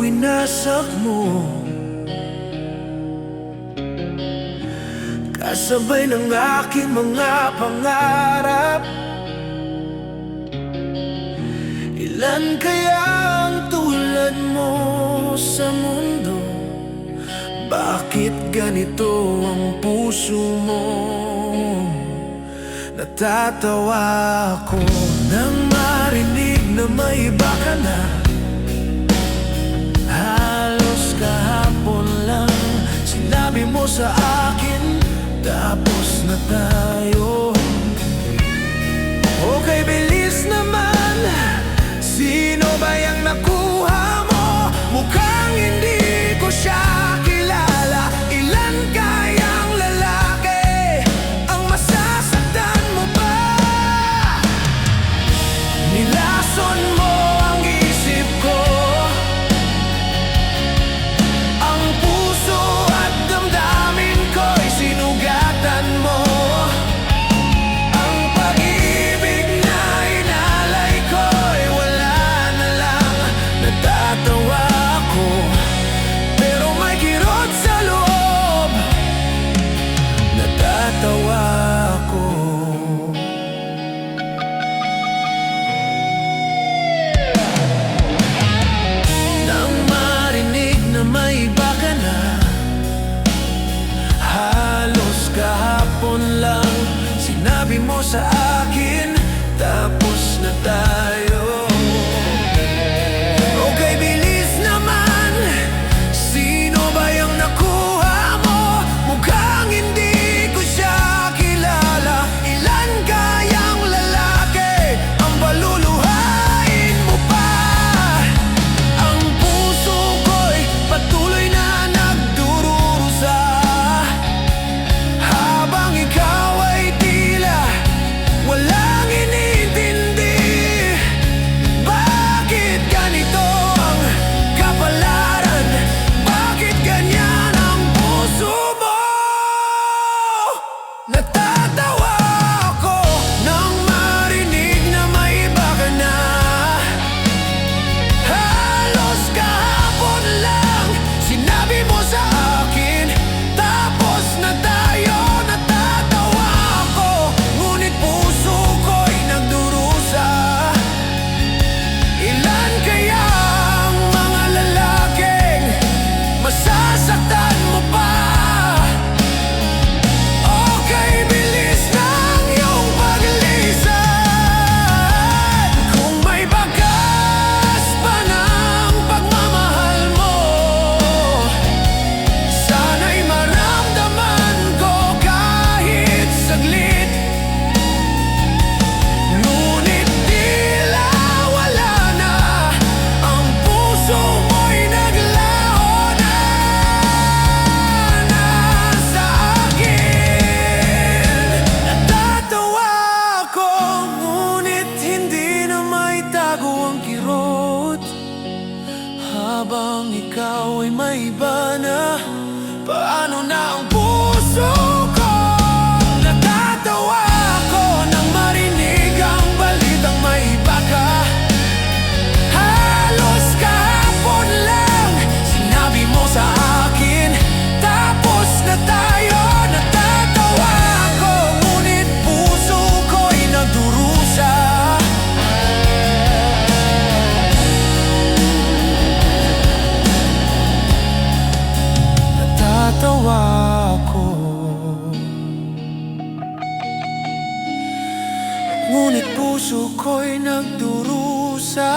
winasak mo, kasabay ng aking mga pangarap. Ilan kaya ang tulad mo sa mundo? Bakit ganito ang puso mo? Natatawa ako nang marinig na may iba ka na. Halos kahapon lang sinabi mo sa akin, tapos na tayo. Okay, bilis naman. Sino ba yung nakuha mo? Mukhang hindi ko siya kilala. Ilan kayang lalaki ang masasaktan mo ba? Nilason mo ang isip ko, ang puso at damdamin ko'y sinugatan mo. Ang pag-ibig na inalay ko'y wala na lang. Natatawa ako, pero may kirot sa loob. Natatawa ako. Nang marinig na may iba ka na, halos kahapon lang sinabi mo sa akin, tapos na tayo. Okay, bilis naman. Sino ba yung nakuha mo? Mukhang hindi ko siya kilala. Ilan kayang lalaki ang paluluhain mo pa? Ang puso ko'y patuloy na nagdurusa, habang ikaw ay tila walang inintindi. Bakit ganito ang kapalaran? Bakit ganyan ang puso mo? Natatawa ako nang marinig na may iba ka na. Halos kahapon lang sinabi mo sa akin, tapos na tayo. Natatawa ako, ngunit puso ko'y nagdurusa. Ilan kaya ang mga lalaking masasaktan mo pa? Okay, bilis ng iyong paglisan. Kung may bagas pa ng pagmamahal mo, sana'y maramdaman ko kahit saglit. Ngunit tila wala na, ang puso mo'y naglaho na sa akin. Natatawa ako, ngunit hindi na maitago ang kirot, habang ikaw ay may iba na. Paano na ang puso ko? Natatawa ako nang marinig ang balitang may iba ka. Halos kahapon lang sinabi mo sa akin, tapos na tayo. Natatawa ako, ngunit puso ko'y nagdurusa. Natatawa ako, ngunit puso ko'y nagdurusa.